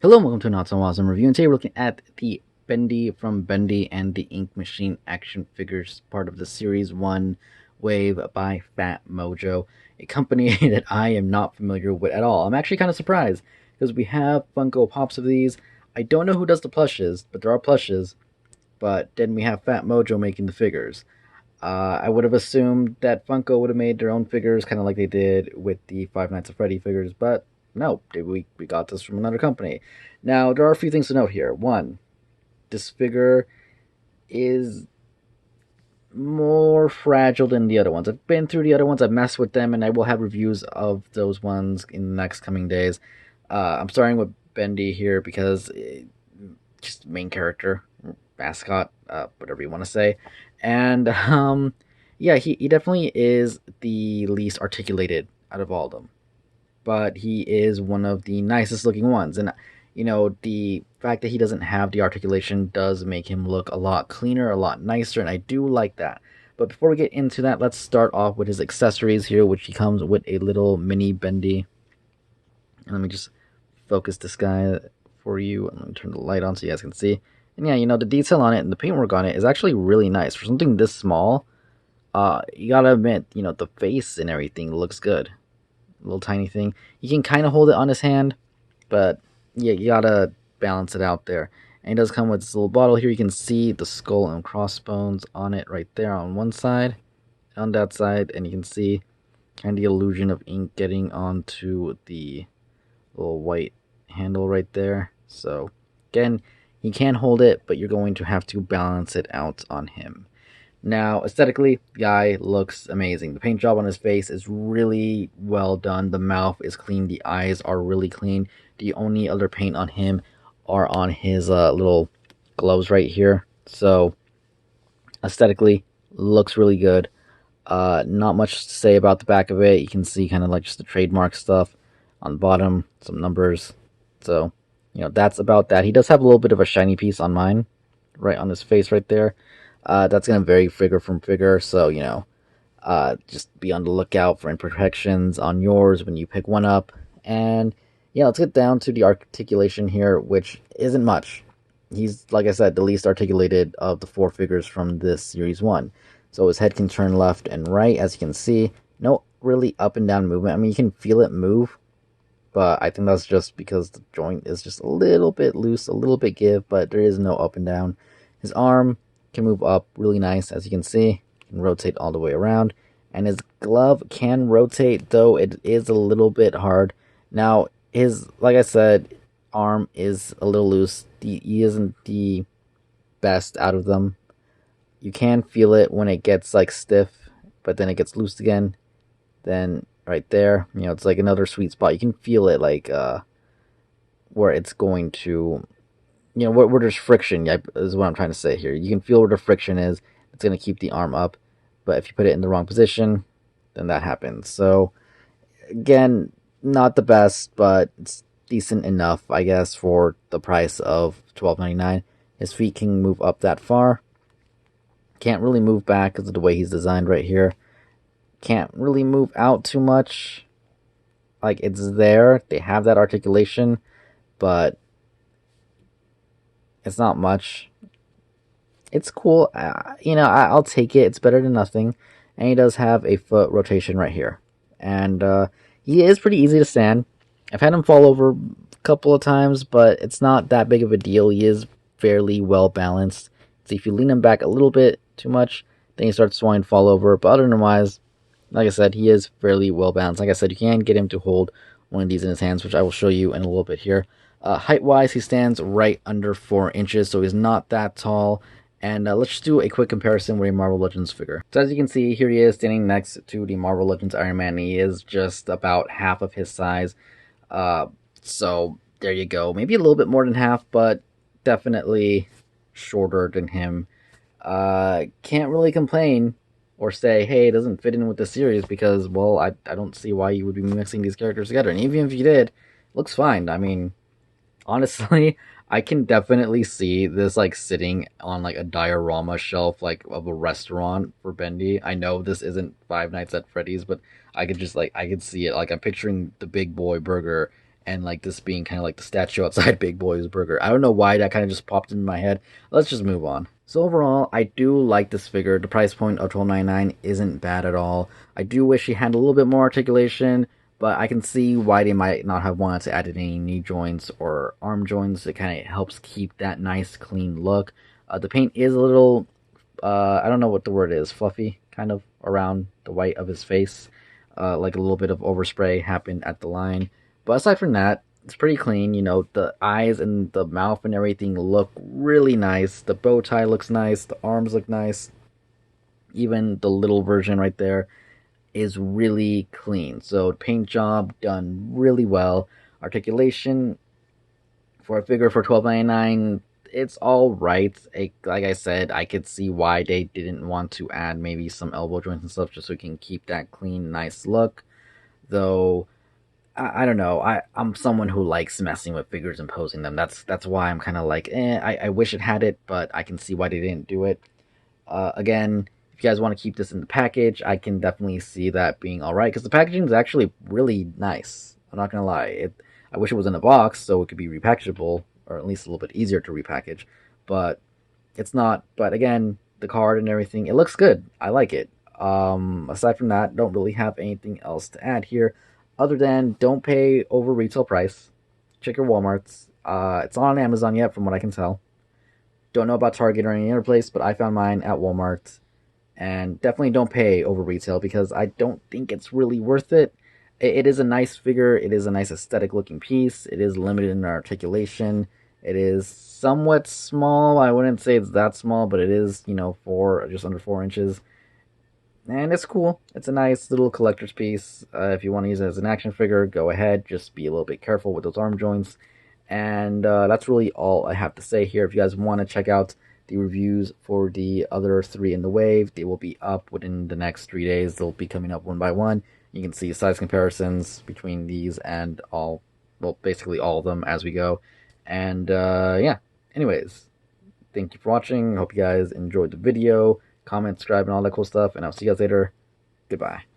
Hello and welcome to Not So Awesome Review, and today we're looking at the Bendy from Bendy and the Ink Machine action figures, part of the Series 1 wave by Fat Mojo, a company that I am not familiar with at all. I'm actually kind of surprised, because we have Funko Pops of these. I don't know who does the plushes, but there are plushes, but then we have Fat Mojo making the figures. I would have assumed that Funko would have made their own figures, kind of like they did with the Five Nights at Freddy figures, but no, we got this from another company. Now, there are a few things to note here. One, this figure is more fragile than the other ones. I've been through the other ones, I've messed with them, and I will have reviews of those ones in the next coming days. I'm starting with Bendy here because just main character, mascot, whatever you want to say. And yeah, he definitely is the least articulated out of all of them, but he is one of the nicest looking ones. And the fact that he doesn't have the articulation does make him look a lot cleaner, a lot nicer, and I do like that. But before we get into that, let's start off with his accessories here, which he comes with a little mini Bendy. And let me just focus this guy for you, and let me turn the light on so you guys can see. And yeah, the detail on it and the paintwork on it is actually really nice for something this small. You gotta admit, the face and everything looks good. Little tiny thing. You can kind of hold it on his hand, but yeah, you gotta balance it out there. And it does come with this little bottle here. You can see the skull and crossbones on it right there on one side, on that side, and you can see kind of the illusion of ink getting onto the little white handle right there. So again, he can hold it, but you're going to have to balance it out on him. Now, aesthetically, the guy looks amazing. The paint job on his face is really well done. The mouth is clean. The eyes are really clean. The only other paint on him are on his little gloves right here. So, aesthetically, looks really good. Not much to say about the back of it. You can see kind of like just the trademark stuff on the bottom, some numbers. So, that's about that. He does have a little bit of a shiny piece on mine, right on his face right there. That's going to vary figure from figure, so, just be on the lookout for imperfections on yours when you pick one up. And, yeah, let's get down to the articulation here, which isn't much. He's, like I said, the least articulated of the four figures from this Series 1. So his head can turn left and right, as you can see. No really up and down movement. I mean, you can feel it move, but I think that's just because the joint is just a little bit loose, a little bit give, but there is no up and down. His arm can move up really nice, as you can see. Can rotate all the way around, and his glove can rotate, though it is a little bit hard. Now his, like I said, arm is a little loose. He isn't the best out of them. You can feel it when it gets like stiff, but then it gets loose again. Then right there, it's like another sweet spot. You can feel it like where it's going to, where there's friction, is what I'm trying to say here. You can feel where the friction is. It's going to keep the arm up. But if you put it in the wrong position, then that happens. So, again, not the best, but it's decent enough, I guess, for the price of $12.99. His feet can move up that far. Can't really move back because of the way he's designed right here. Can't really move out too much. Like, it's there. They have that articulation, but it's not much. It's cool. I'll take it. It's better than nothing. And he does have a foot rotation right here. And he is pretty easy to stand. I've had him fall over a couple of times, but it's not that big of a deal. He is fairly well balanced. So if you lean him back a little bit too much, then he starts to fall over. But otherwise, like I said, he is fairly well balanced. Like I said, you can get him to hold one of these in his hands, which I will show you in a little bit here. Height-wise, he stands right under 4 inches, so he's not that tall. And let's just do a quick comparison with a Marvel Legends figure. So as you can see, here he is standing next to the Marvel Legends Iron Man. He is just about half of his size. So there you go. Maybe a little bit more than half, but definitely shorter than him. Can't really complain or say, hey, it doesn't fit in with the series, because, well, I don't see why you would be mixing these characters together. And even if you did, it looks fine. I mean, honestly, I can definitely see this like sitting on like a diorama shelf like of a restaurant for Bendy. I know this isn't Five Nights at Freddy's, but I could just I could see it. Like, I'm picturing the Big Boy Burger and like this being kind of like the statue outside Big Boy's Burger. I don't know why that kind of just popped in my head. Let's just move on. So overall, I do like this figure. The price point of $12.99 isn't bad at all. I do wish he had a little bit more articulation, but I can see why they might not have wanted to add any knee joints or arm joints. It kind of helps keep that nice, clean look. The paint is a little, I don't know what the word is, fluffy, kind of around the white of his face. Like a little bit of overspray happened at the line. But aside from that, it's pretty clean. You know, the eyes and the mouth and everything look really nice. The bow tie looks nice. The arms look nice. Even the little version right there is really clean. So paint job done really well. Articulation for a figure for $12.99, it's all right. Like I said, I could see why they didn't want to add maybe some elbow joints and stuff just so we can keep that clean, nice look. Though I don't know. I'm someone who likes messing with figures and posing them. That's why I'm kind of like, I wish it had it, but I can see why they didn't do it. Again, if you guys want to keep this in the package, I can definitely see that being all right because the packaging is actually really nice. I'm not gonna lie. I wish it was in a box so it could be repackageable or at least a little bit easier to repackage, but it's not. But again, the card and everything, it looks good. I like it. Aside from that, don't really have anything else to add here, other than don't pay over retail price. Check your WalMarts. It's not on Amazon yet, from what I can tell. Don't know about Target or any other place, but I found mine at Walmart. And definitely don't pay over retail because I don't think it's really worth it. It is a nice figure. It is a nice aesthetic looking piece. It is limited in articulation. It is somewhat small. I wouldn't say it's that small, but it is, just under 4 inches. And it's cool. It's a nice little collector's piece. If you want to use it as an action figure, go ahead. Just be a little bit careful with those arm joints. And that's really all I have to say here. If you guys want to check out the reviews for the other three in the wave, they will be up within the next 3 days. They'll be coming up one by one. You can see size comparisons between these and basically all of them as we go. And yeah, anyways, thank you for watching. Hope you guys enjoyed the video. Comment, subscribe, and all that cool stuff. And I'll see you guys later. Goodbye.